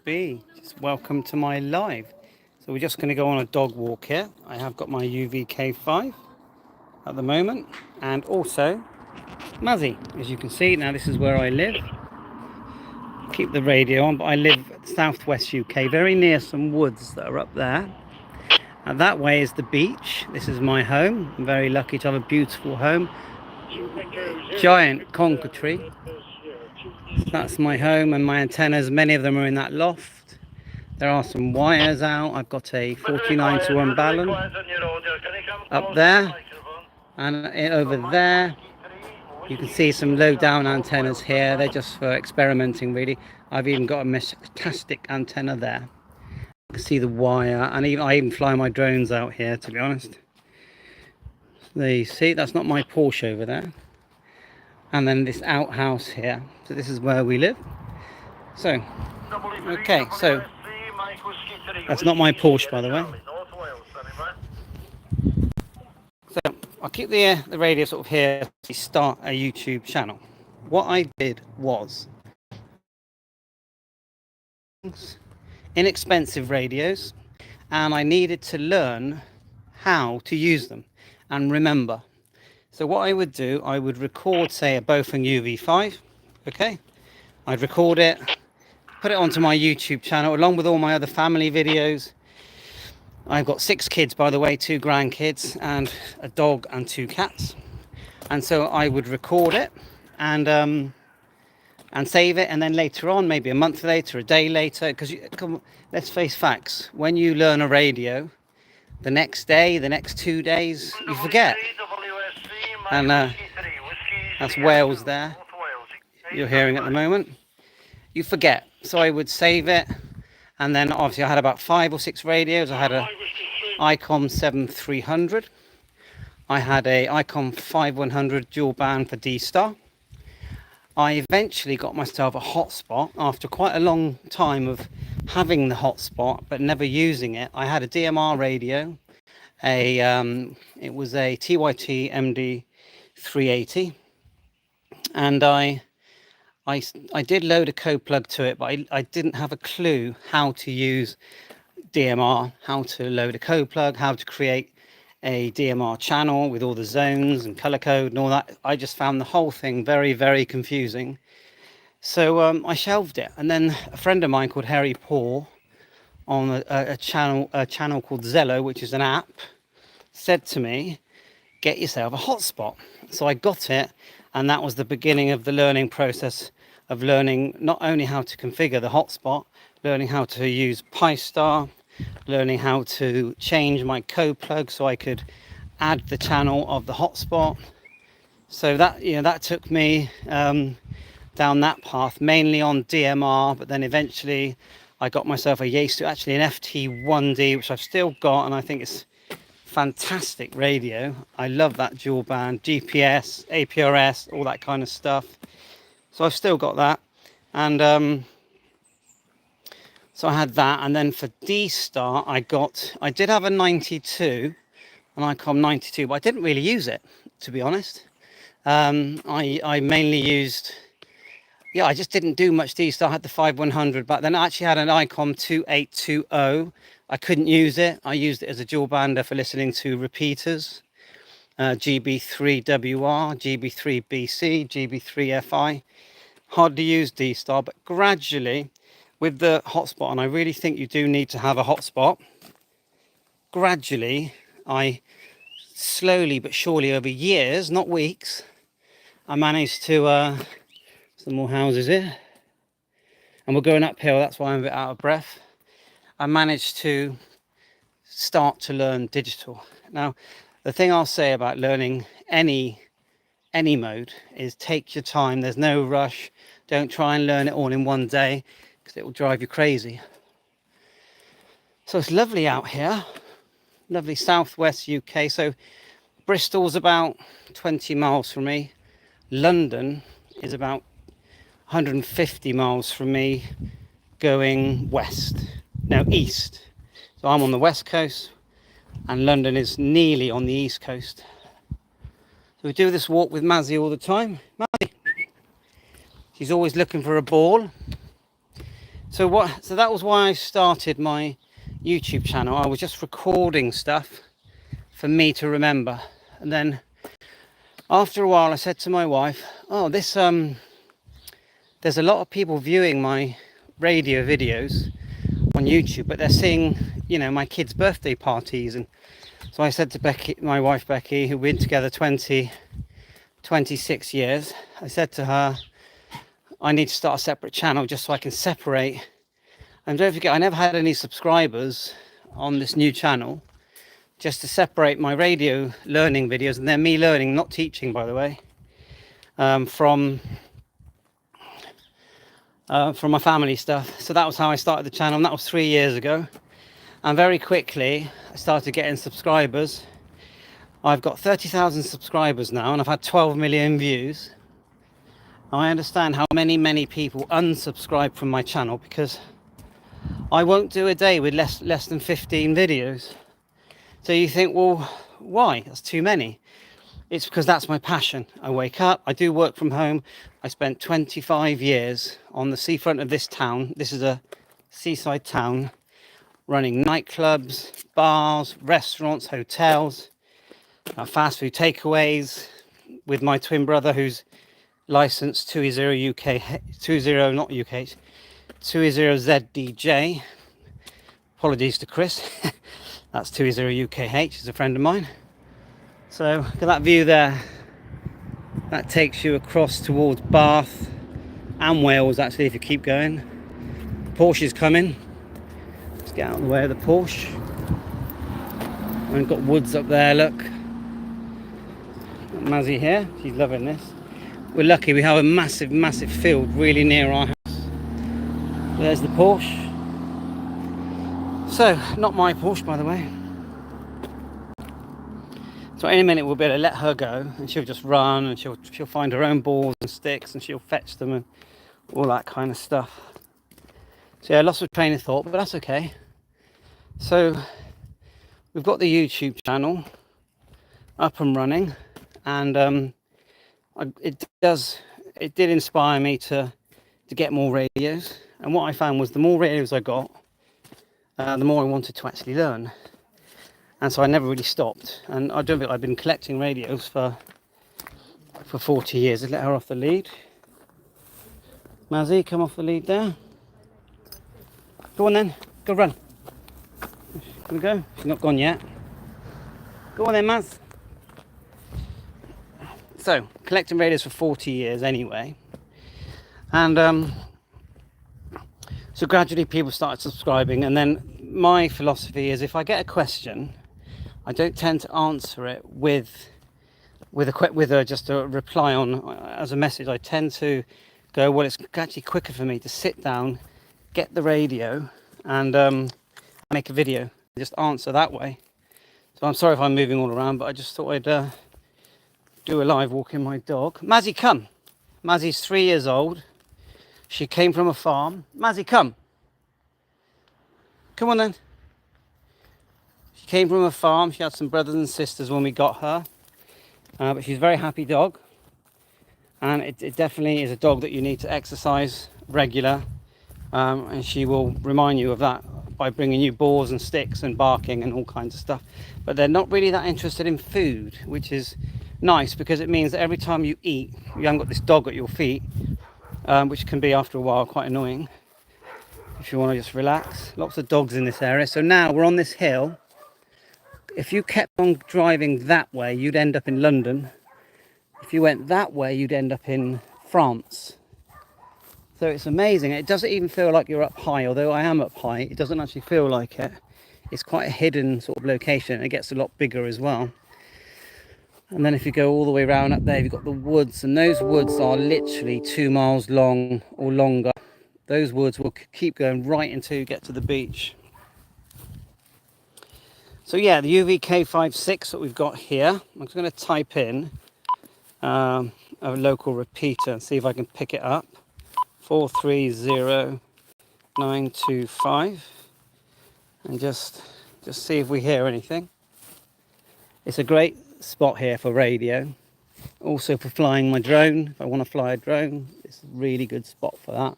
M0FXB. Just welcome to my live. So we're just going to go on a dog walk here. I have got my UVK5 at the moment, and also Muzzy, as you can see. Now this is where I live. Keep the radio on, but I live southwest UK, very near some woods that are up there. And that way is the beach. This is my home. I'm very lucky to have a beautiful home. Giant conker tree. That's my home and my antennas. Many of them are in that loft. There are some wires out. I've got a 49-to-1 balun up there, and over there you can see some low down antennas here. They're just for experimenting really. I've even got a metastatic antenna there. You can see the wire, and I even fly my drones out here, to be honest. There you see, that's not my Porsche over there. And then this outhouse here. So this is where we live. So, okay, so that's not my Porsche, by the way. So I'll keep the radio sort of here to start a YouTube channel. What I did was inexpensive radios, and I needed to learn how to use them and remember. So what I would do, I would record, say, a Bofeng UV5, okay? I'd record it, put it onto my YouTube channel, along with all my other family videos. I've got 6 kids, by the way, 2 grandkids, and a dog and 2 cats. And so I would record it and save it, and then later on, maybe a month later, a day later, because let's face facts, when you learn a radio, the next day, the next 2 days, you forget. And that's Wales there, you're hearing at the moment. You forget. So I would save it, and then obviously I had about 5 or 6 radios. I had a ICOM 7300. I had a ICOM 5100 dual band for D-Star. I eventually got myself a hotspot after quite a long time of having the hotspot but never using it. I had a DMR radio. It was a TYT MD 380, and I did load a code plug to it, but I didn't have a clue how to use DMR, how to load a code plug, how to create a DMR channel with all the zones and color code and all that. I just found the whole thing very, very confusing. So I shelved it, and then a friend of mine called Harry Paul on a channel called Zello, which is an app, said to me, get yourself a hotspot. So I got it, and that was the beginning of the learning process of learning not only how to configure the hotspot, learning how to use Pi-Star, learning how to change my code plug so I could add the channel of the hotspot. So that, that took me down that path, mainly on DMR, but then eventually I got myself a Yaesu, actually an FT1D, which I've still got, and I think it's fantastic radio. I love that dual band, GPS, APRS, all that kind of stuff. So I've still got that, and so I had that. And then for D-Star, I did have a 92, an ICOM 92, but I didn't really use it, to be honest. I mainly used, I just didn't do much D-Star. I had the 5100, but then I actually had an ICOM 2820. I couldn't use it. I used it as a dual bander for listening to repeaters, GB3WR, GB3BC, GB3FI. Hardly used D-Star, but gradually with the hotspot, and I really think you do need to have a hotspot, gradually, I slowly but surely over years, not weeks, I managed to, some more houses here, and we're going uphill, that's why I'm a bit out of breath. I managed to start to learn digital. Now, the thing I'll say about learning any mode is take your time. There's no rush. Don't try and learn it all in one day, because it will drive you crazy. So it's lovely out here, lovely southwest UK. So Bristol's about 20 miles from me. London is about 150 miles from me, going west. No, east. So I'm on the west coast, and London is nearly on the east coast. So we do this walk with Mazzy all the time. Mazzy, she's always looking for a ball. So that was why I started my YouTube channel. I was just recording stuff for me to remember. And then after a while I said to my wife, oh, there's a lot of people viewing my radio videos on YouTube, but they're seeing, you know, my kids' birthday parties. And so I said to Becky, my wife Becky, who've been together 26 years, I said to her, I need to start a separate channel just so I can separate. And don't forget, I never had any subscribers on this new channel, just to separate my radio learning videos, and they're me learning, not teaching, by the way, from my family stuff. So that was how I started the channel, and that was 3 years ago. And very quickly I started getting subscribers. I've got 30,000 subscribers now, and I've had 12 million views. I understand how many people unsubscribe from my channel because I won't do a day with less than 15 videos. So you think, well, why? That's too many. It's because that's my passion. I wake up, I do work from home. I spent 25 years on the seafront of this town. This is a seaside town, running nightclubs, bars, restaurants, hotels, fast food takeaways, with my twin brother who's licensed 20 UK, 20 not UK, 20ZDJ. Apologies to Chris. That's 20 UKH, is a friend of mine. So look at that view there. That takes you across towards Bath and Wales, actually, if you keep going. The Porsche is coming. Let's get out of the way of the Porsche. And we've got woods up there, look. Got Mazzy here, she's loving this. We're lucky, we have a massive field really near our house. There's the Porsche. So, not my Porsche, by the way. So any minute we'll be able to let her go, and she'll just run, and she'll find her own balls and sticks, and she'll fetch them and all that kind of stuff. So yeah, lots of train of thought, but that's okay. So we've got the YouTube channel up and running, and it did inspire me to get more radios. And what I found was the more radios I got, the more I wanted to actually learn. And so I never really stopped. And I don't think I've been collecting radios for 40 years. Let's let her off the lead. Mazzy, come off the lead there. Go on then, go run. Can we go? She's not gone yet. Go on then, Maz. So, collecting radios for 40 years anyway. And so gradually people started subscribing, and then my philosophy is if I get a question, I don't tend to answer it with just a reply on as a message. I tend to go, well, it's actually quicker for me to sit down, get the radio, and make a video, just answer that way. So I'm sorry if I'm moving all around, but I just thought I'd do a live walking my dog. Mazzy, come. Mazzy's 3 years old. She came from a farm. Mazzy, come. Come on then. She came from a farm. She had some brothers and sisters when we got her. But she's a very happy dog. And it definitely is a dog that you need to exercise regular. And she will remind you of that by bringing you balls and sticks and barking and all kinds of stuff. But they're not really that interested in food, which is nice because it means that every time you eat, you haven't got this dog at your feet, which can be after a while quite annoying if you want to just relax. Lots of dogs in this area. So now we're on this hill. If you kept on driving that way, you'd end up in London. If you went that way, you'd end up in France. So it's amazing. It doesn't even feel like you're up high, although I am up high. It doesn't actually feel like it. It's quite a hidden sort of location. It gets a lot bigger as well. And then if you go all the way around up there, you've got the woods, and those woods are literally 2 miles long or longer. Those woods will keep going right until you get to the beach. So yeah, the UVK56 that we've got here, I'm just going to type in a local repeater and see if I can pick it up. 430925, and just see if we hear anything. It's a great spot here for radio, also for flying my drone. If I want to fly a drone, it's a really good spot for that.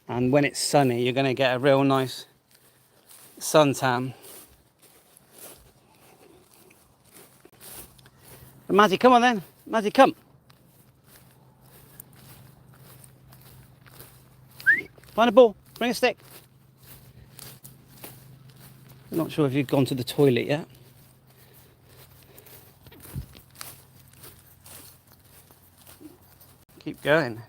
And when it's sunny, you're going to get a real nice suntan. Mazzy, come on then. Mazzy, come. Find a ball. Bring a stick. I'm not sure if you've gone to the toilet yet. Keep going.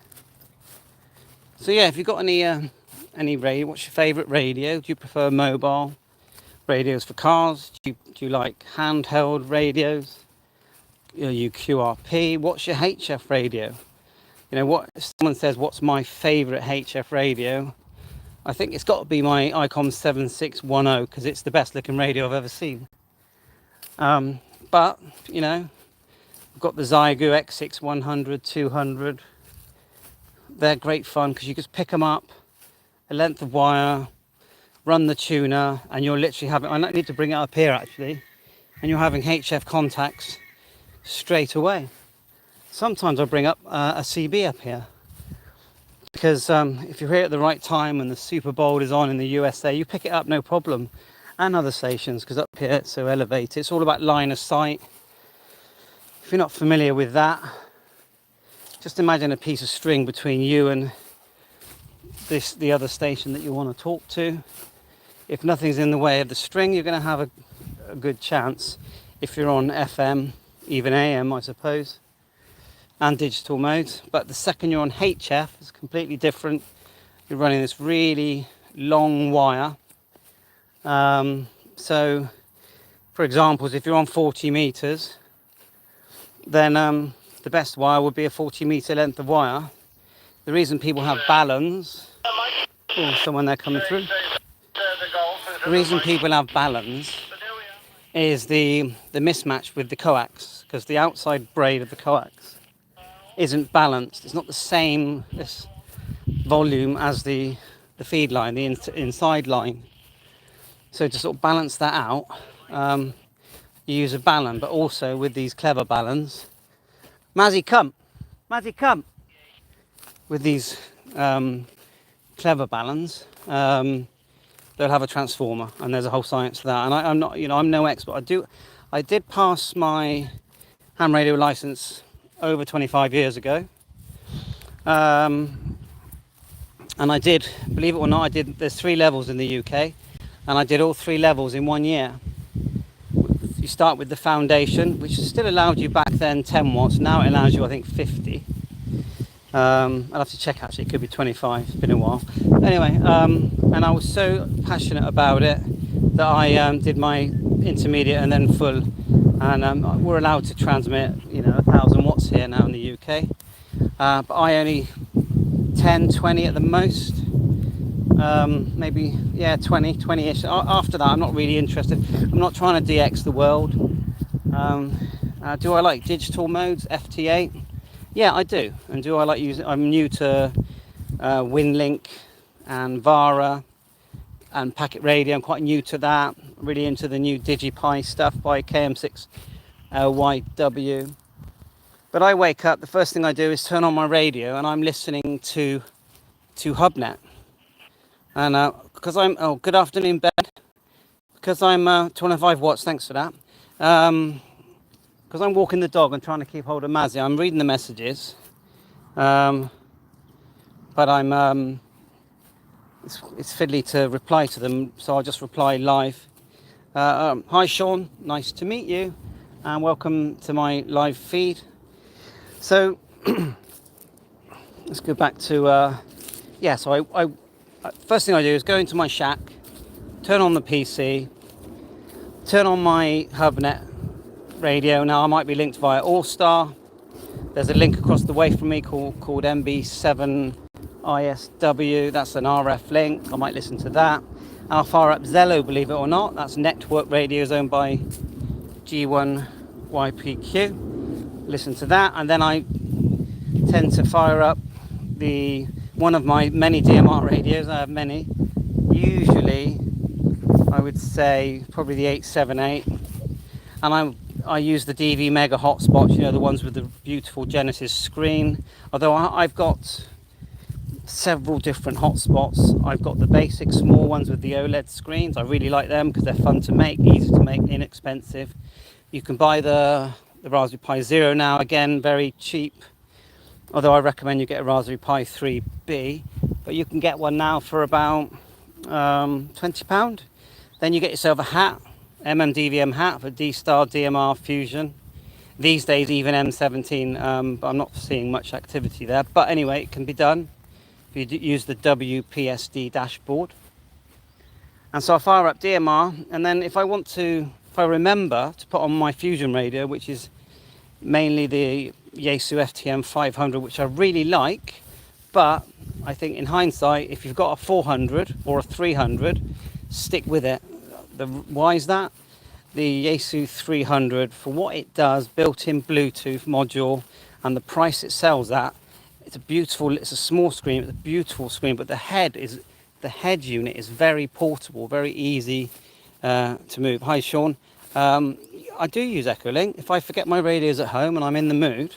So yeah, if you've got any radio, what's your favourite radio? Do you prefer mobile radios for cars? Do you like handheld radios? Are you QRP? What's your HF radio? You know, what if someone says, what's my favourite HF radio? I think it's got to be my ICOM 7610 because it's the best looking radio I've ever seen. But, you know, I've got the Zygu X6 100, 200. They're great fun because you just pick them up, a length of wire, run the tuner, and you're literally having, I need to bring it up here actually, and you're having HF contacts straight away. Sometimes I bring up a CB up here because if you're here at the right time and the Super Bowl is on in the USA, you pick it up no problem, and other stations, because up here it's so elevated. It's all about line of sight. If you're not familiar with that, just imagine a piece of string between you and the other station that you want to talk to. If nothing's in the way of the string, you're going to have a good chance. If you're on FM, even AM, I suppose, and digital modes. But the second you're on HF, it's completely different. You're running this really long wire. So, for example, if you're on 40 meters, then the best wire would be a 40 meter length of wire. The reason people have balance, oh, someone there coming through. The reason people have balance is the mismatch with the coax, because the outside braid of the coax isn't balanced. It's not the same volume as the feed line, the inside line. So to sort of balance that out, you use a balun, but also with these clever baluns. Mazzy, come. Mazzy, come. With these clever baluns, they'll have a transformer, and there's a whole science to that. And I'm not, you know, I'm no expert. I did pass my ham radio license over 25 years ago, and I did, believe it or not, there's 3 levels in the UK, and I did all 3 levels in 1 year. You start with the foundation, which still allowed you back then 10 watts. Now it allows you, I think, 50. I'll have to check actually, it could be 25, it's been a while. Anyway, and I was so passionate about it that I did my intermediate and then full. And we're allowed to transmit, you know, 1,000 watts here now in the UK. But I only 10, 20 at the most. Maybe, yeah, 20-ish. After that, I'm not really interested. I'm not trying to DX the world. Do I like digital modes, FT8? Yeah, I do. And do I like using, I'm new to WinLink and Vara and packet radio. I'm quite new to that. Really into the new DigiPi stuff by KM6YW. But I wake up, the first thing I do is turn on my radio, and I'm listening to HubNet. And because I'm, oh, good afternoon, Ben. Because I'm 25 watts, thanks for that. Because I'm walking the dog and trying to keep hold of Mazzy, I'm reading the messages. But I'm, it's fiddly to reply to them, so I'll just reply live. Hi Sean, nice to meet you, and welcome to my live feed. So, let's go back to, yeah, so I first thing I do is go into my shack, turn on the PC, turn on my HubNet radio. Now I might be linked via Allstar. There's a link across the way from me called MB7ISW. That's an RF link. I might listen to that. And I'll fire up Zello, believe it or not. That's network radios owned by G1YPQ. Listen to that, and then I tend to fire up one of my many DMR radios. I have many. Usually, I would say probably the 878, and I use the DV Mega hotspots. You know, the ones with the beautiful Genesis screen. Although I've got several different hotspots. I've got the basic small ones with the OLED screens. I really like them because they're fun to make, easy to make, inexpensive. You can buy the Raspberry Pi Zero now, again, very cheap. Although I recommend you get a Raspberry Pi 3B, but you can get one now for about £20. Then you get yourself a hat, DVM hat for D-Star DMR Fusion. These days even M17, but I'm not seeing much activity there. But anyway, it can be done if you use the WPSD dashboard. And so I fire up DMR, and then if I remember to put on my Fusion radio, which is mainly the Yaesu FTM 500, which I really like, but I think in hindsight, if you've got a 400 or a 300, stick with it. Why is that? The Yaesu 300, for what it does, built-in Bluetooth module, and the price it sells at, it's a small screen, it's a beautiful screen, but the head unit is very portable, very easy to move. Hi Sean. I do use Echolink. If I forget my radios at home and I'm in the mood,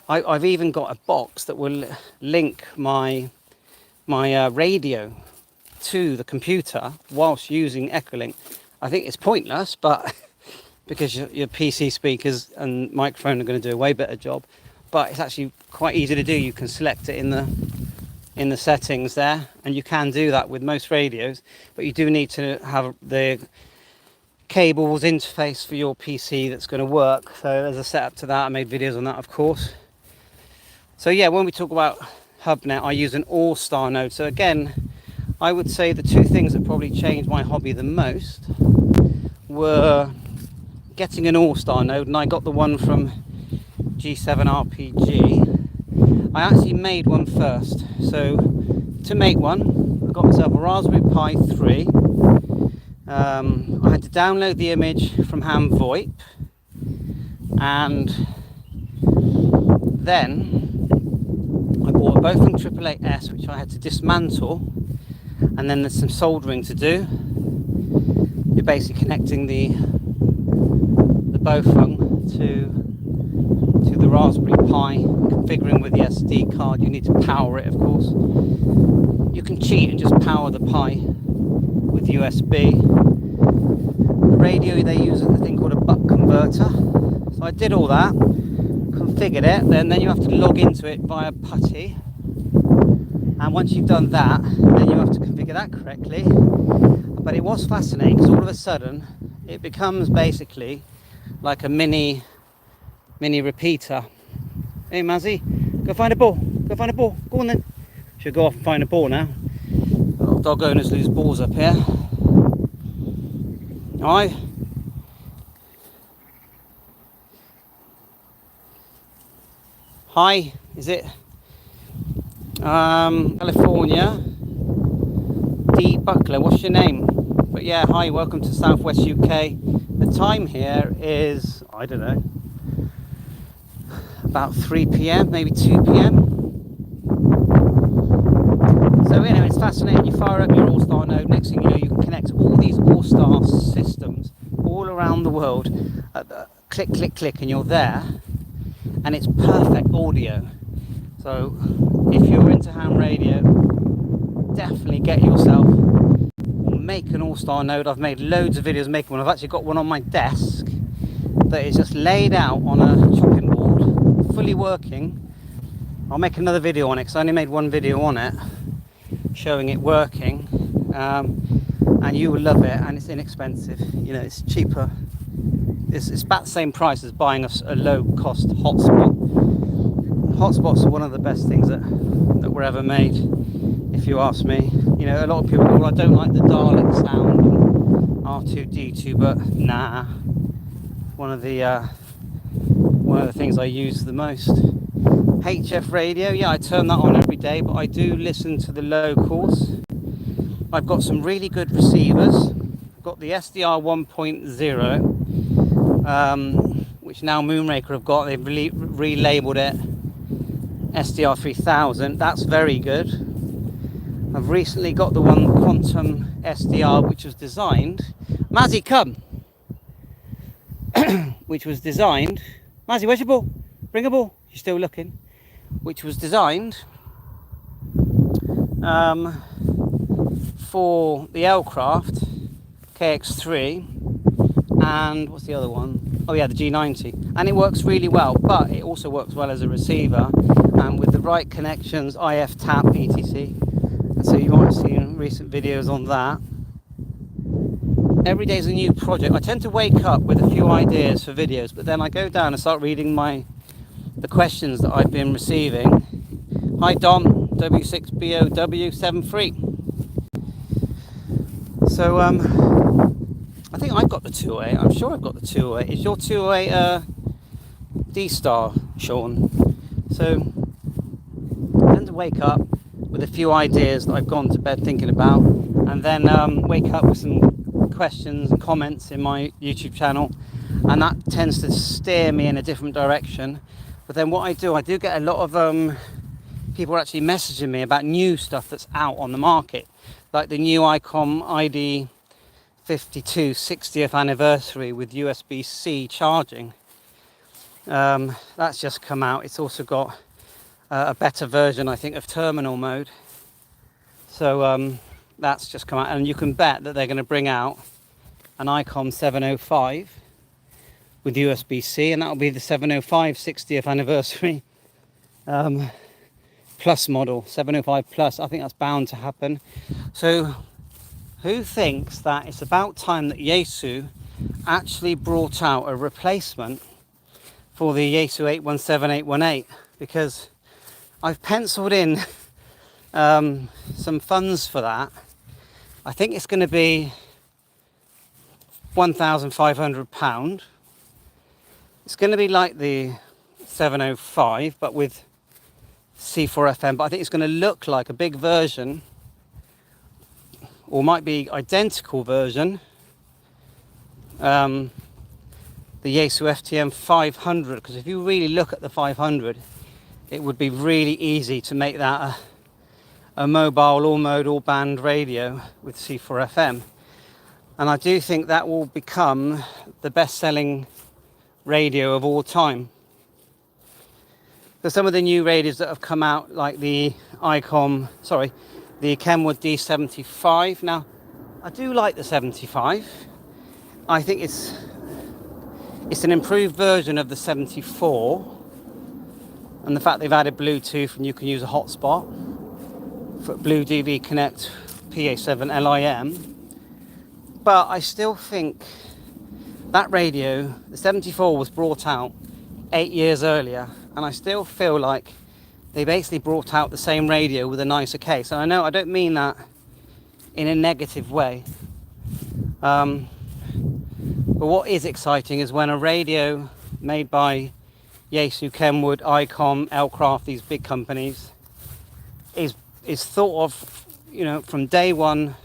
I've even got a box that will link my radio to the computer whilst using Echolink. I think it's pointless, but because your PC speakers and microphone are going to do a way better job, but it's actually quite easy to do. You can select it in the settings there, and you can do that with most radios, but you do need to have the cables interface for your PC that's going to work. So there's a setup to that. I made videos on that, of course. So yeah, when we talk about HubNet, I use an Allstar node. So again, I would say the two things that probably changed my hobby the most were getting an Allstar node, and I got the one from G7RPG. I actually made one first. So to make one, I got myself a Raspberry Pi 3. I had to download the image from M0FXB, and then I bought a Bofeng 888S, which I had to dismantle, and then there's some soldering to do. You're basically connecting the Bofeng to the Raspberry Pi, configuring with the SD card. You need to power it, of course. You can cheat and just power the Pi with USB. The radio, they use a thing called a buck converter. So I did all that, configured it, then you have to log into it via PuTTY. And once you've done that, then you have to configure that correctly. But it was fascinating because all of a sudden it becomes basically like a mini repeater. Hey Mazzy, go find a ball. Go find a ball. Go on then. Should go off and find a ball now. A lot of dog owners lose balls up here. Alright. Hi, is it California? D Buckler, what's your name? But yeah, hi, welcome to Southwest UK. The time here is, I don't know, about 3 p.m, maybe 2 p.m. So anyway, it's fascinating. You fire up your Allstar node, next thing you know, you can connect all these Allstar systems all around the world. Click, click, click, and you're there. And it's perfect audio. So if you're into ham radio, definitely get yourself, or make an Allstar node. I've made loads of videos making one. I've actually got one on my desk that is just laid out on a chopping board, fully working. I'll make another video on it because I only made one video on it showing it working, and you will love it, and it's inexpensive. You know, it's cheaper. It's about the same price as buying a low-cost hotspot. Hotspots are one of the best things that were ever made, if you ask me. You know, a lot of people go, well, I don't like the Dalek sound, R2D2, but nah. One of the things I use the most. HF radio, yeah, I turn that on every day, but I do listen to the locals. I've got some really good receivers. I've got the SDR 1.0, which now Moonraker have got. They've relabeled it SDR 3000. That's very good. I've recently got the one Quantum SDR, which was designed. Mazzy, come! Which was designed. Mazzy, where's your ball? Bring a ball. You're still looking. Which was designed for the L-Craft KX3 and what's the other one? Oh yeah, the G90, and it works really well, but it also works well as a receiver and with the right connections, IF tap etc. So you might have seen recent videos on that. Every day is a new project. I tend to wake up with a few ideas for videos, but then I go down and start reading the questions that I've been receiving. Hi Dom, W6BOW73. So I think I've got the 208. I'm sure I've got the 208. Is your 208 D-Star, Sean? So I tend to wake up with a few ideas that I've gone to bed thinking about, and then wake up with some questions and comments in my YouTube channel, and that tends to steer me in a different direction. But then what I do get a lot of people actually messaging me about new stuff that's out on the market, like the new ICOM ID 52 60th anniversary with USB-C charging. That's just come out. It's also got a better version, I think, of terminal mode. So that's just come out, and you can bet that they're going to bring out an ICOM 705 with USB-C, and that'll be the 705 60th anniversary plus model, 705 plus. I think that's bound to happen. So who thinks that it's about time that Yaesu actually brought out a replacement for the Yaesu 817818? Because I've penciled in some funds for that. I think it's going to be £1,500. It's going to be like the 705 but with C4FM, but I think it's going to look like a big version, or might be identical version, the Yaesu FTM 500, because if you really look at the 500, it would be really easy to make that a mobile all mode all band radio with C4FM. And I do think that will become the best selling radio of all time. So some of the new radios that have come out, like the Kenwood D75. Now, I do like the 75. I think it's an improved version of the 74. And the fact they've added Bluetooth and you can use a hotspot for Blue DV Connect PA7 LIM. But I still think that radio, the 74, was brought out 8 years earlier, and I still feel like they basically brought out the same radio with a nicer case. And I know I don't mean that in a negative way, but what is exciting is when a radio made by Yaesu, Kenwood, ICOM, L-Craft, these big companies, is thought of, from day one,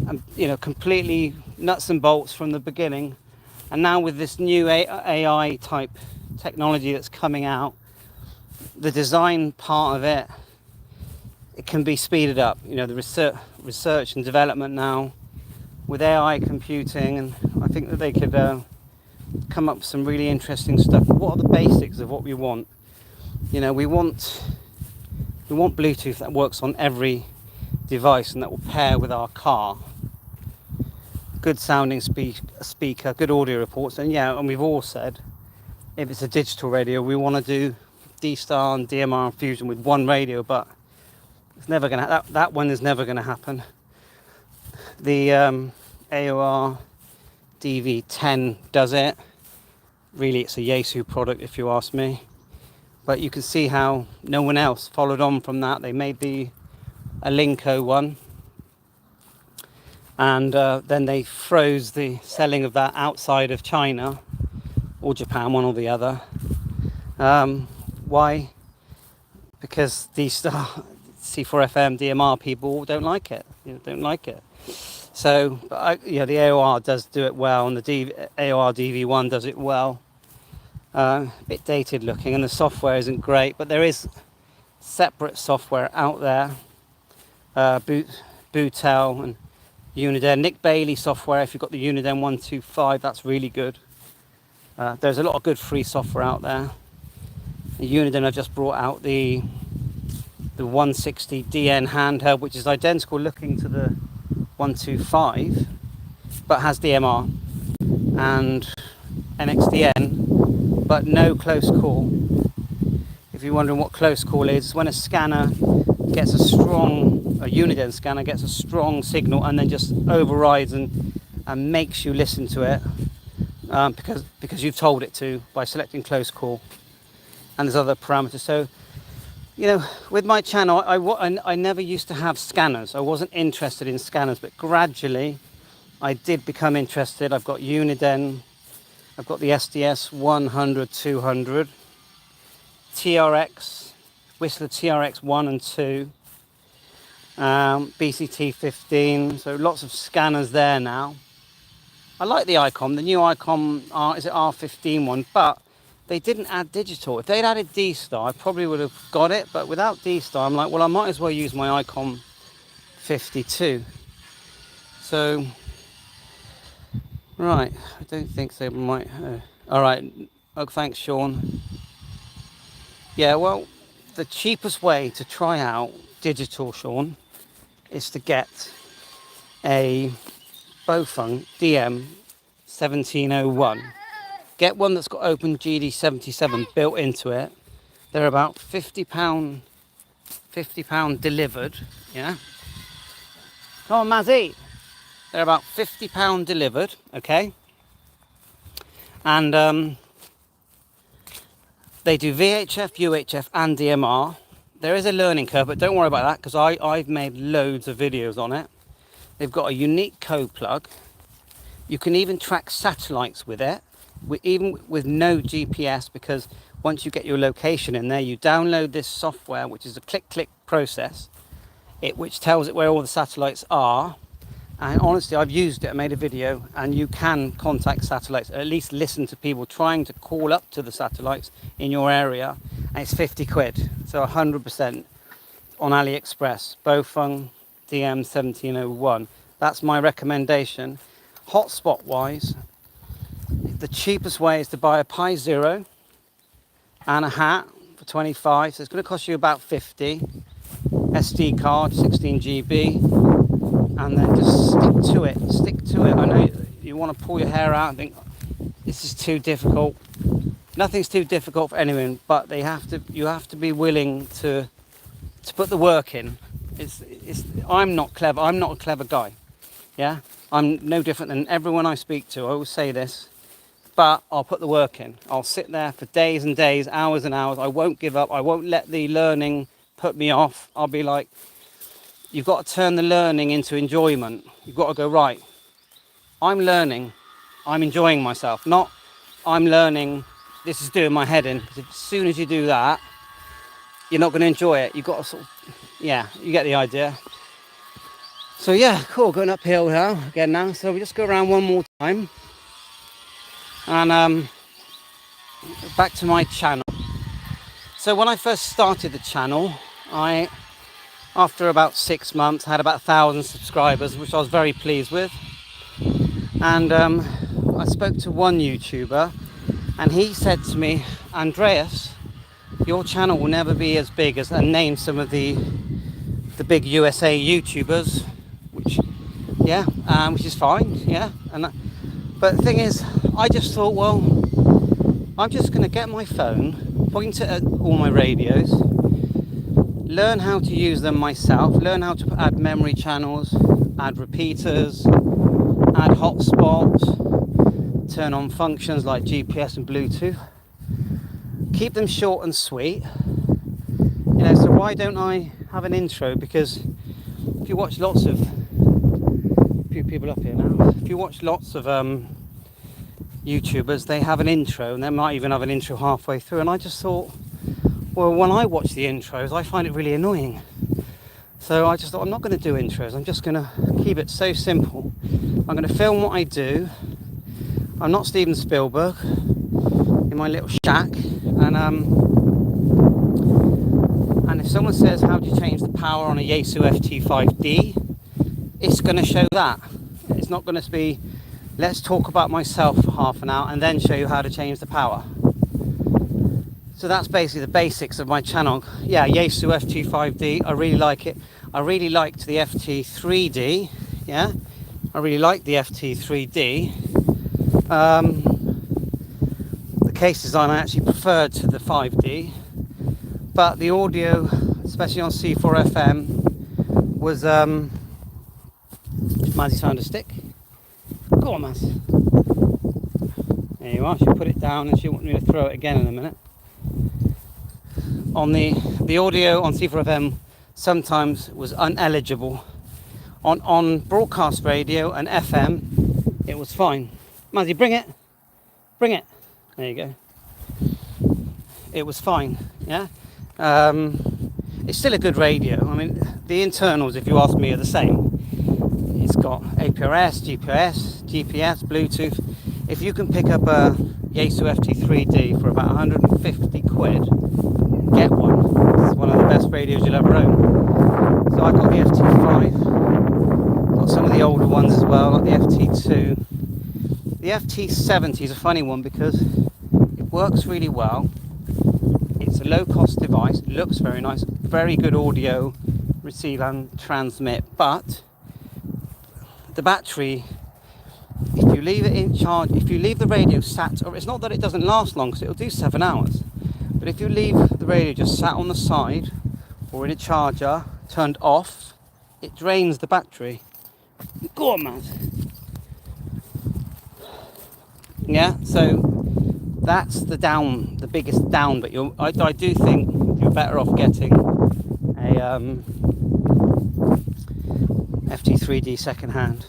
and completely nuts and bolts from the beginning. And now with this new AI type technology that's coming out, the design part of it can be speeded up. The research and development now with AI computing, and I think that they could come up with some really interesting stuff. But what are the basics of what we want? We want Bluetooth that works on every device and that will pair with our car. Good sounding speaker, good audio reports, and we've all said if it's a digital radio, we want to do D-Star and DMR and Fusion with one radio, but it's never going to. That one is never going to happen. The AOR DV10 does it. Really, it's a Yaesu product, if you ask me. But you can see how no one else followed on from that. They made the Alinco one, and then they froze the selling of that outside of China or Japan, one or the other. Why? Because the C4FM DMR people don't like it. Don't like it. So, the AOR does do it well, and the AOR DV1 does it well. A bit dated looking, and the software isn't great, but there is separate software out there. Bootel and Uniden. Nick Bailey software, if you've got the Uniden 125, that's really good. There's a lot of good free software out there. The Uniden have just brought out the the 160 DN handheld, which is identical looking to the 125, but has DMR and NXDN, but no close call. If you're wondering what close call is, when a scanner gets a Uniden scanner gets a strong signal and then just overrides and makes you listen to it because you've told it to by selecting close call. And there's other parameters. So, you know, with my channel, I never used to have scanners. I wasn't interested in scanners, but gradually I did become interested. I've got Uniden, I've got the SDS 100, 200, TRX, Whistler TRX 1 and 2, BCT 15, so lots of scanners there now. I like the Icom, the new Icom, is it R15 one, but they didn't add digital. If they'd added D-Star, I probably would have got it, but without D-Star, I'm like, well, I might as well use my Icom 52. So, right, I don't think they might. All right, oh, thanks, Sean. Yeah, well, the cheapest way to try out digital, Sean, is to get a Bofung DM 1701. Get one that's got Open GD77 built into it. They're about £50 delivered. Yeah. Come on, Mazzy. They're about £50 delivered. Okay. And they do VHF, UHF, and DMR. There is a learning curve, but don't worry about that because I've made loads of videos on it. They've got a unique code plug. You can even track satellites with it, even with no GPS, because once you get your location in there, you download this software, which is a click process, which tells it where all the satellites are. And honestly, I've used it, I made a video, and you can contact satellites, or at least listen to people trying to call up to the satellites in your area, and it's 50 quid, so 100% on AliExpress, Bofung DM 1701. That's my recommendation. Hotspot wise, the cheapest way is to buy a Pi Zero and a hat for 25, so it's going to cost you about 50. SD card, 16 GB, and then just stick to it. I know you want to pull your hair out and think this is too difficult. Nothing's too difficult for anyone, but you have to be willing to put the work in. I'm not clever. I'm not a clever guy. Yeah, I'm no different than everyone I speak to. I always say this, but I'll put the work in. I'll sit there for days and days, hours and hours. I won't give up. I won't let the learning put me off. I'll be like, you've got to turn the learning into enjoyment. You've got to go, right, I'm learning. I'm enjoying myself. Not I'm learning. This is doing my head in. Because as soon as you do that, you're not going to enjoy it. You've got to sort of, yeah, you get the idea. So yeah, cool, going uphill now. So we just go around one more time. And back to my channel. So when I first started the channel, after about 6 months, had about 1,000 subscribers, which I was very pleased with. And I spoke to one YouTuber, and he said to me, Andreas, your channel will never be as big as, and name some of the big USA YouTubers, which is fine, yeah. But the thing is, I just thought, well, I'm just going to get my phone, point it at all my radios, learn how to use them myself, learn how to add memory channels, add repeaters, add hotspots, turn on functions like GPS and Bluetooth, keep them short and sweet. You know, so why don't I have an intro? Because if you watch lots of, a few people up here now, if you watch lots of YouTubers, they have an intro, and they might even have an intro halfway through, and I just thought, well, when I watch the intros, I find it really annoying. So I just thought, I'm not going to do intros, I'm just going to keep it so simple. I'm going to film what I do. I'm not Steven Spielberg in my little shack, and if someone says, how do you change the power on a Yaesu FT5D, it's going to show that. It's not going to be, let's talk about myself for half an hour and then show you how to change the power. So that's basically the basics of my channel. Yeah, Yaesu FT5D, I really like it. I really liked the FT3D, yeah, I really like the FT3D. The case design I actually preferred to the 5D, but the audio, especially on C4FM, was, Mazzy's found a stick. Go on, Maz. There you are, she'll put it down and she'll want me to throw it again in a minute. On the audio on C4FM sometimes was uneligible. On broadcast radio and FM, it was fine. Mazzy, bring it. Bring it. There you go. It was fine, yeah? It's still a good radio. I mean, the internals, if you ask me, are the same. It's got APRS, GPS, Bluetooth. If you can pick up a Yaesu FT3D for about 150 quid, get one. It's one of the best radios you'll ever own. So I got the FT5, got some of the older ones as well, like the FT2. The FT70 is a funny one because it works really well. It's a low-cost device, it looks very nice, very good audio, receive and transmit, but the battery, if you leave it in charge, if you leave the radio sat, or it's not that it doesn't last long because it'll do 7 hours, but if you leave the radio just sat on the side or in a charger turned off, it drains the battery. Go on, man. Yeah, so that's the biggest down, but I do think you're better off getting a FT3D second hand.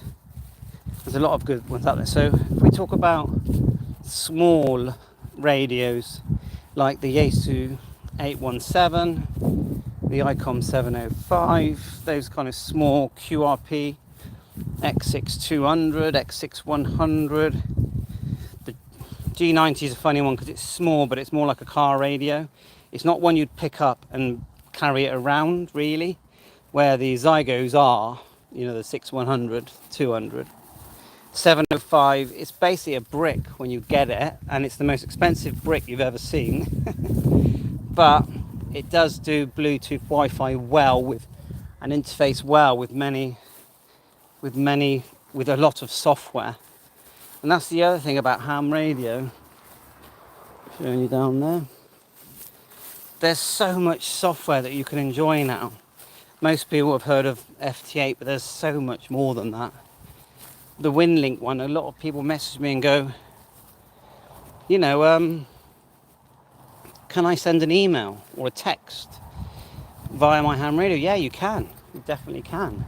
There's a lot of good ones out there. So if we talk about small radios like the Yaesu 817, the ICOM 705, those kind of small QRP, X6200, X6100. The G90 is a funny one because it's small, but it's more like a car radio. It's not one you'd pick up and carry it around, really, where the Zygos are, you know, the 6100, 200. 705, it's basically a brick when you get it, and it's the most expensive brick you've ever seen. But it does do Bluetooth, Wi-Fi well, with an interface well with a lot of software. And that's the other thing about ham radio. Showing you down there. There's so much software that you can enjoy now. Most people have heard of FT8, but there's so much more than that. The WinLink one, a lot of people message me and go, you know, can I send an email or a text via my ham radio? Yeah, you can. You definitely can.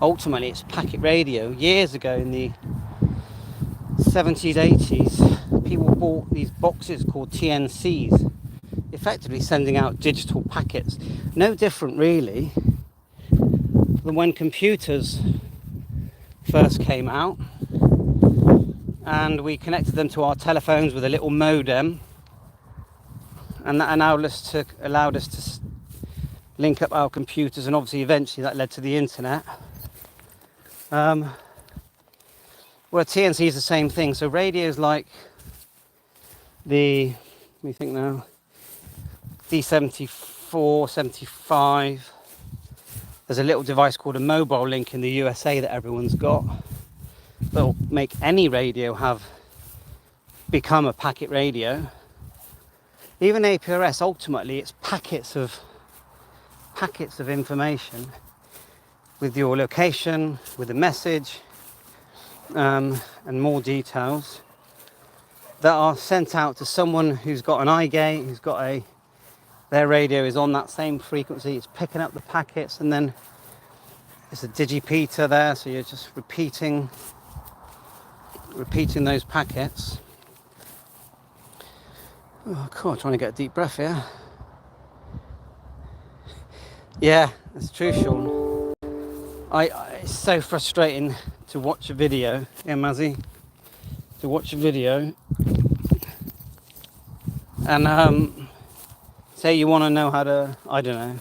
Ultimately, it's packet radio. Years ago in the 70s, 80s, people bought these boxes called TNCs, effectively sending out digital packets. No different, really, than when computers first came out and we connected them to our telephones with a little modem, and that allowed us to link up our computers, and obviously eventually that led to the internet. Well, TNC is the same thing. So radios like the, let me think now, D74, 75. There's a little device called a mobile link in the USA that everyone's got. That'll make any radio become a packet radio. Even APRS, ultimately, it's packets of information with your location, with a message, and more details that are sent out to someone who's got an eye gate, who's got their radio is on that same frequency, it's picking up the packets, and then there's a digipeater there, so you're just repeating those packets. Oh God, trying to get a deep breath here. Yeah, that's true, Sean. It's so frustrating to watch a video, yeah, Mazzy, to watch a video and say you want to know how to, I don't know,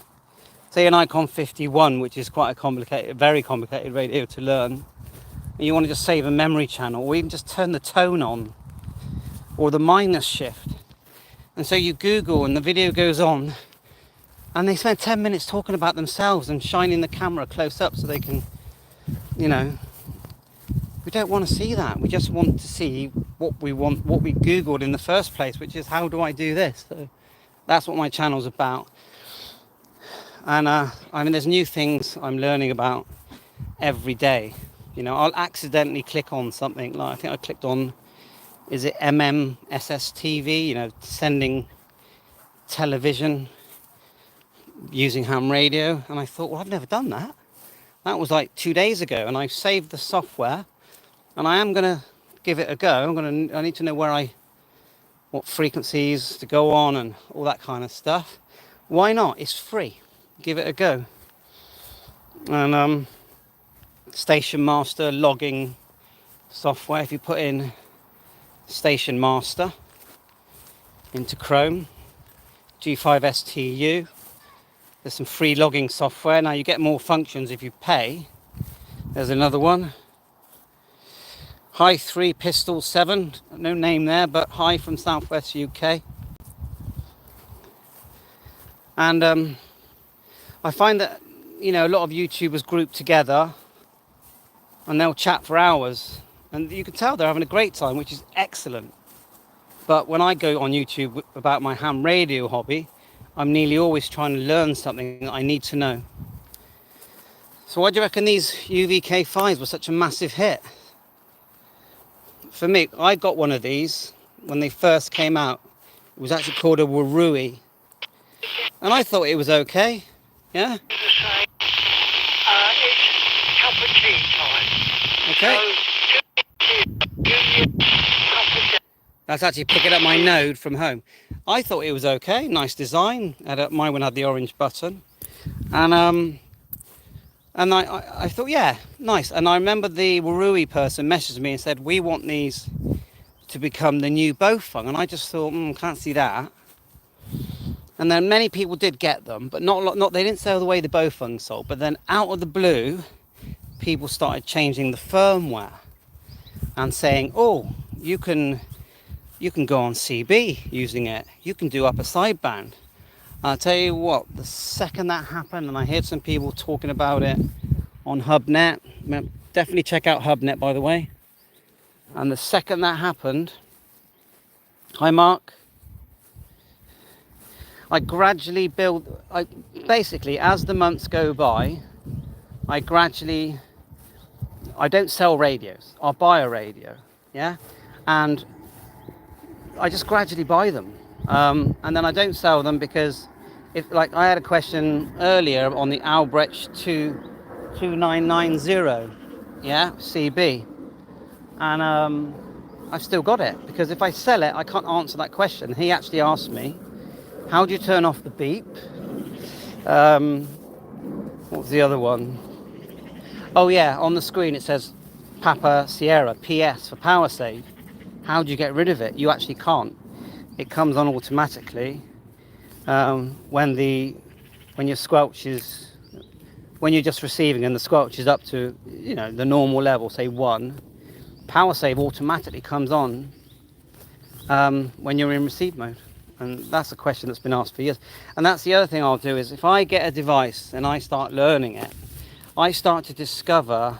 say an ICOM 51, which is quite a very complicated radio to learn, and you want to just save a memory channel, or even just turn the tone on, or the minus shift, And so you Google and the video goes on, and they spend 10 minutes talking about themselves and shining the camera close up so they can, you know, we don't want to see that. We just want to see what we want, what we Googled in the first place, which is how do I do this? So that's what my channel's about. And I mean, there's new things I'm learning about every day. You know, I'll accidentally click on something, like I think I clicked on, is it M0FXB, you know, sending television using ham radio, and I thought, well, I've never done that. That was like 2 days ago, and I saved the software, and I am gonna give it a go. I need to know what frequencies to go on and all that kind of stuff. Why not? It's free. Give it a go. And Station Master logging software. If you put in Station Master into Chrome, G5STU, there's some free logging software. Now you get more functions if you pay. There's another one. High 3 Pistol 7, no name there, but High from Southwest UK. And I find that, you know, a lot of YouTubers group together and they'll chat for hours, and you can tell they're having a great time, which is excellent. But when I go on YouTube about my ham radio hobby, I'm nearly always trying to learn something that I need to know. So why do you reckon these UVK5s were such a massive hit? For me, I got one of these when they first came out. It was actually called a Warui. And I thought it was okay. Yeah? It's cup of tea time. Okay. That's actually picking up my Node from home. I thought it was okay. Nice design. My one had the orange button. And I thought, yeah, nice. And I remember the Warui person messaged me and said, we want these to become the new Bofung. And I just thought, can't see that. And then many people did get them, but not they didn't sell the way the Bofung sold. But then out of the blue, people started changing the firmware and saying, oh, you can go on CB using it. You can do upper sideband. I'll tell you what, the second that happened, and I heard some people talking about it on HubNet, definitely check out HubNet, by the way. And the second that happened, hi Mark, I gradually basically, as the months go by, I don't sell radios. I'll buy a radio, yeah? And I just gradually buy them. And then I don't sell them because, like I had a question earlier on the Albrecht 2990, yeah, CB. And I've still got it, because if I sell it, I can't answer that question. He actually asked me, how do you turn off the beep? What was the other one? Oh yeah, on the screen it says Papa Sierra, PS for power save. How do you get rid of it? You actually can't. It comes on automatically when your squelch is, when you're just receiving and the squelch is up to, you know, the normal level, say 1. Power save automatically comes on when you're in receive mode. And that's a question that's been asked for years. And that's the other thing I'll do, is if I get a device and I start learning it, I start to discover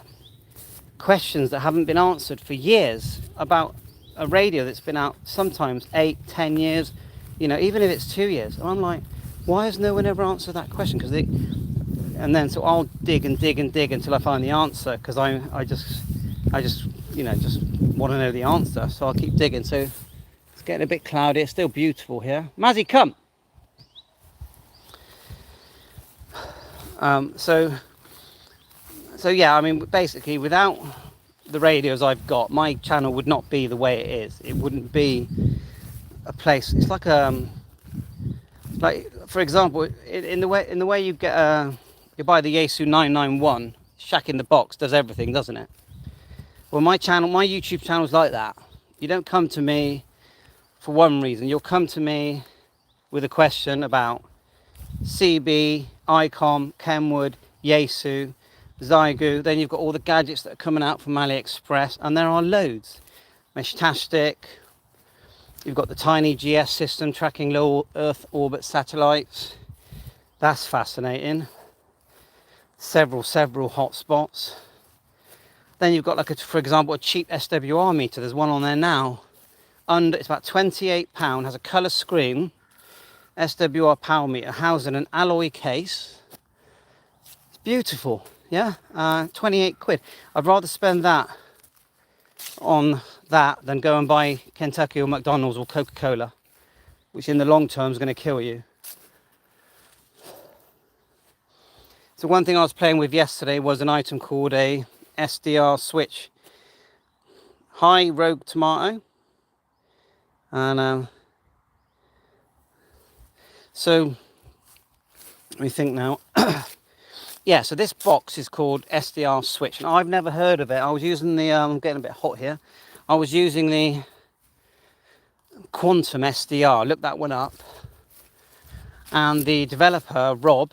questions that haven't been answered for years about a radio that's been out sometimes 8-10 years, you know, even if it's 2 years. And I'm like, why has no one ever answered that question? And then so I'll dig and dig and dig until I find the answer, because I just you know, just want to know the answer. So I'll keep digging. So it's getting a bit cloudy. It's still beautiful here. Mazzy, come. So yeah, I mean, basically, without the radios I've got, my channel would not be the way it is. It wouldn't be a place. It's like for example, in the way you get you buy the Yaesu 991. Shack in the box does everything, doesn't it? Well, my YouTube channel is like that. You don't come to me for one reason. You'll come to me with a question about CB, ICOM, Kenwood, Yaesu, Zygu. Then you've got all the gadgets that are coming out from AliExpress, and there are loads. Meshtastic, You've got the tiny GS system tracking low Earth orbit satellites. That's fascinating. Several hotspots. Then you've got like for example, a cheap SWR meter. There's one on there now. It's about £28, has a colour screen, SWR power meter, housed in an alloy case. It's beautiful, yeah. 28 quid. I'd rather spend that on that than go and buy Kentucky or McDonald's or Coca-Cola, which in the long term is going to kill you. So one thing I was playing with yesterday was an item called a SDR switch. Hi, Rogue Tomato. And so let me think now. Yeah, so this box is called SDR switch, and I've never heard of it. I was using the I'm getting a bit hot here. I was using the Quantum SDR. Look that one up. And the developer Rob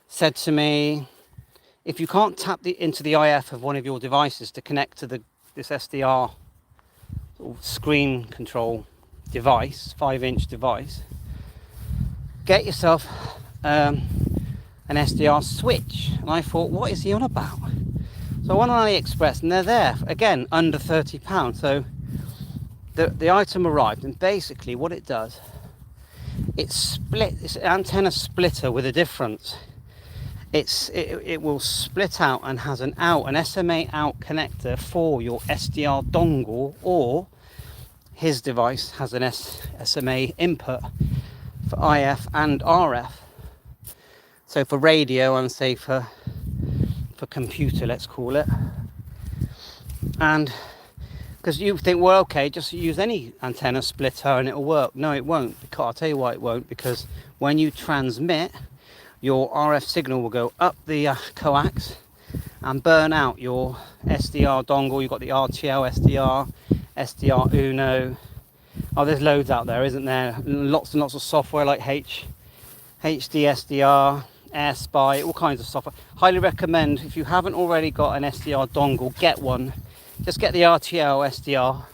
said to me, if you can't tap into the IF of one of your devices to connect to this SDR screen control device, 5-inch device, get yourself an SDR switch. And I thought, what is he on about? So I went on AliExpress, and they're there again under £30. So the item arrived, and basically what it does, it's an antenna splitter with a difference. It will split out and has an SMA out connector for your SDR dongle, or his device has an SMA input for IF and RF. So for radio and say for computer, let's call it. And because you think, well, okay, just use any antenna splitter and it'll work. No, it won't. Because I'll tell you why it won't. Because when you transmit, your RF signal will go up the coax and burn out your SDR dongle. You've got the RTL SDR, SDR Uno. Oh, there's loads out there, isn't there? Lots and lots of software like HD SDR, AirSpy, all kinds of software. Highly recommend, if you haven't already got an SDR dongle, get one. Just get the RTL SDR.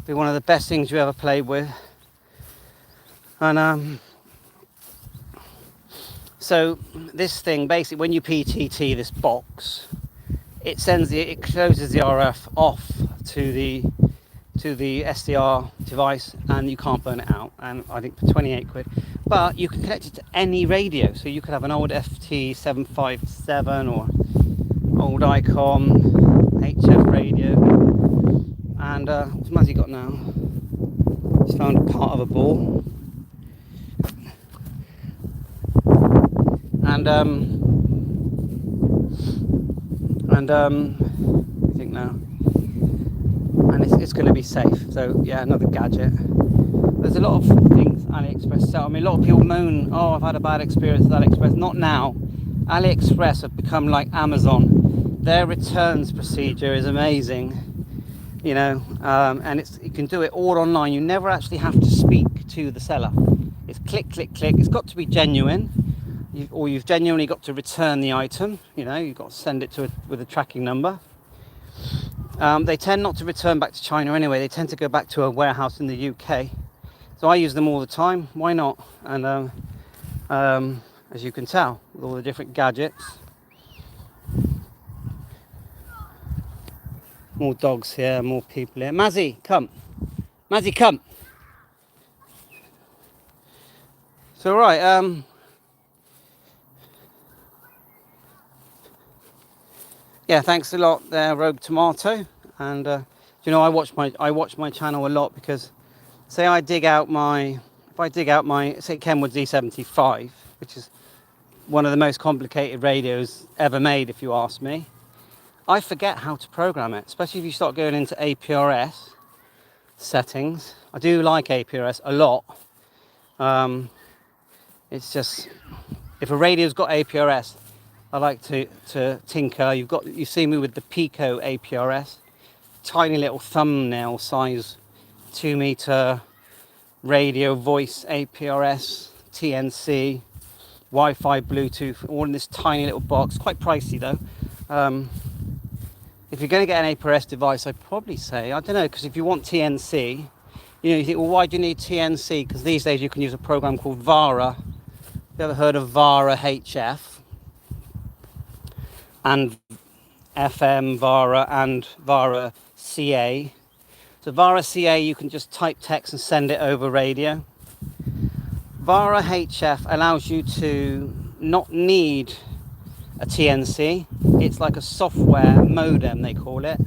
Be one of the best things you ever played with. And so this thing, basically, when you PTT this box, it closes the RF off to the SDR device, and you can't burn it out. And I think for 28 quid, but you can connect it to any radio. So you could have an old FT757 or old ICOM HF radio. And what's Mazzy got now? He's found a part of a ball. And I think now, and it's going to be safe. So yeah, another gadget. There's a lot of things AliExpress sell. I mean, a lot of people moan, oh, I've had a bad experience with AliExpress. Not now. AliExpress have become like Amazon. Their returns procedure is amazing, you know, and you can do it all online. You never actually have to speak to the seller. It's click, click, click. It's got to be genuine. You've genuinely got to return the item. You know, you've got to send it with a tracking number. They tend not to return back to China anyway. They tend to go back to a warehouse in the UK. So I use them all the time. Why not? And as you can tell, with all the different gadgets. More dogs here, more people here. Mazzy, come. Mazzy, come. So right, yeah, thanks a lot there, Rogue Tomato. And you know, I watch my channel a lot because, say if I dig out my say Kenwood Z75, which is one of the most complicated radios ever made, if you ask me, I forget how to program it, especially if you start going into APRS settings. I do like APRS a lot. It's just, if a radio's got APRS, I like to tinker. You've seen me with the Pico APRS, tiny little thumbnail size, 2 meter radio, voice APRS, TNC, Wi-Fi, Bluetooth, all in this tiny little box. Quite pricey though. If you're going to get an APRS device, I'd probably say, I don't know, because if you want TNC, You know, you think, well, why do you need TNC? Because these days you can use a program called VARA. Have you ever heard of VARA HF? And FM, VARA, and VARA CA. So VARA CA, you can just type text and send it over radio. VARA HF allows you to not need a TNC. It's like a software modem, they call it.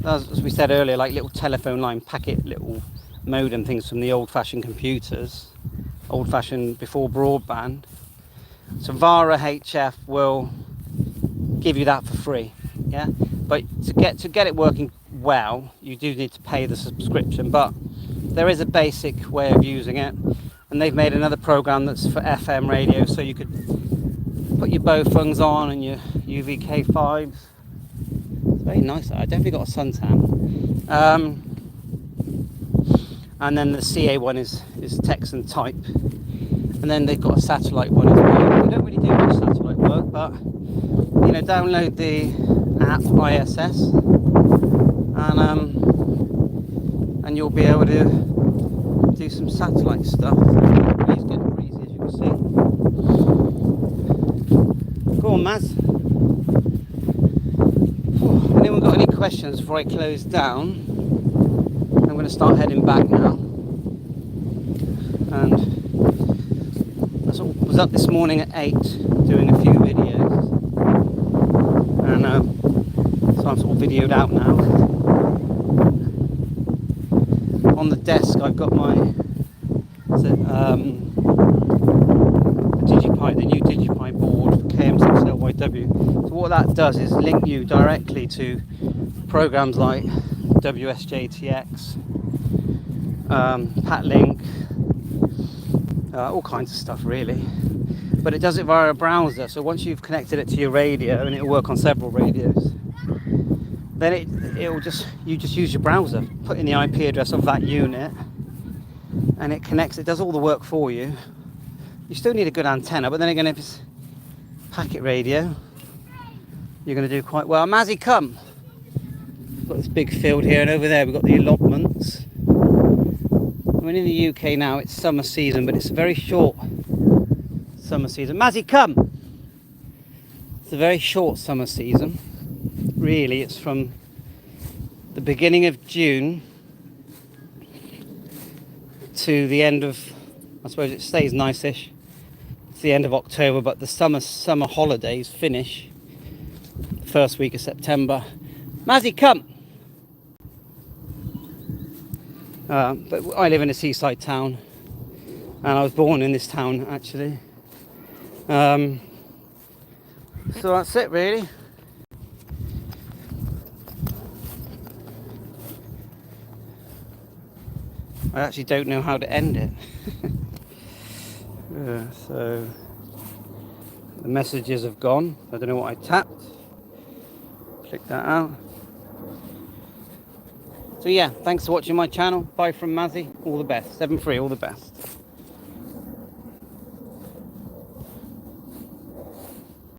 As we said earlier, like little telephone line packet, little modem things from the old-fashioned computers, old-fashioned before broadband. So VARA HF will give you that for free, yeah. But to get it working well, you do need to pay the subscription. But there is a basic way of using it, and they've made another program that's for FM radio, so you could put your Bofung's on and your UVK5s. It's very nice. I definitely got a suntan. And then the CA one is text and type, and then they've got a satellite one as well. We don't really do much satellite work, but you know, download the app ISS, and you'll be able to do some satellite stuff. It's getting breezy, as you can see. Go on, Maz. Anyone got any questions before I close down? I'm going to start heading back now. And I was up this morning at 8 doing a few videos, and so I'm sort of videoed out now. On the desk I've got my the new DigiPi board for KM6LYW. So what that does is link you directly to programs like WSJTX, PatLink, all kinds of stuff really. But it does it via a browser, so once you've connected it to your radio, and it'll work on several radios, then you just use your browser, put in the IP address of that unit, and it connects. It does all the work for you. You still need a good antenna, but then again, if it's packet radio, you're going to do quite well. Mazzy, come. We've got this big field here, and over there we've got the allotments. I mean, in the UK now it's summer season, but it's a very short summer season. Mazzy, come. It's a very short summer season. Really, it's from the beginning of June to the end of, I suppose it stays nice-ish, it's the end of October, but the summer holidays finish the first week of September. Mazzy, come. But I live in a seaside town, and I was born in this town actually. So that's it really. I actually don't know how to end it. So the messages have gone. I don't know what I tapped. Click that out. So yeah, thanks for watching my channel. Bye from Mazzy. All the best. 7-3, all the best.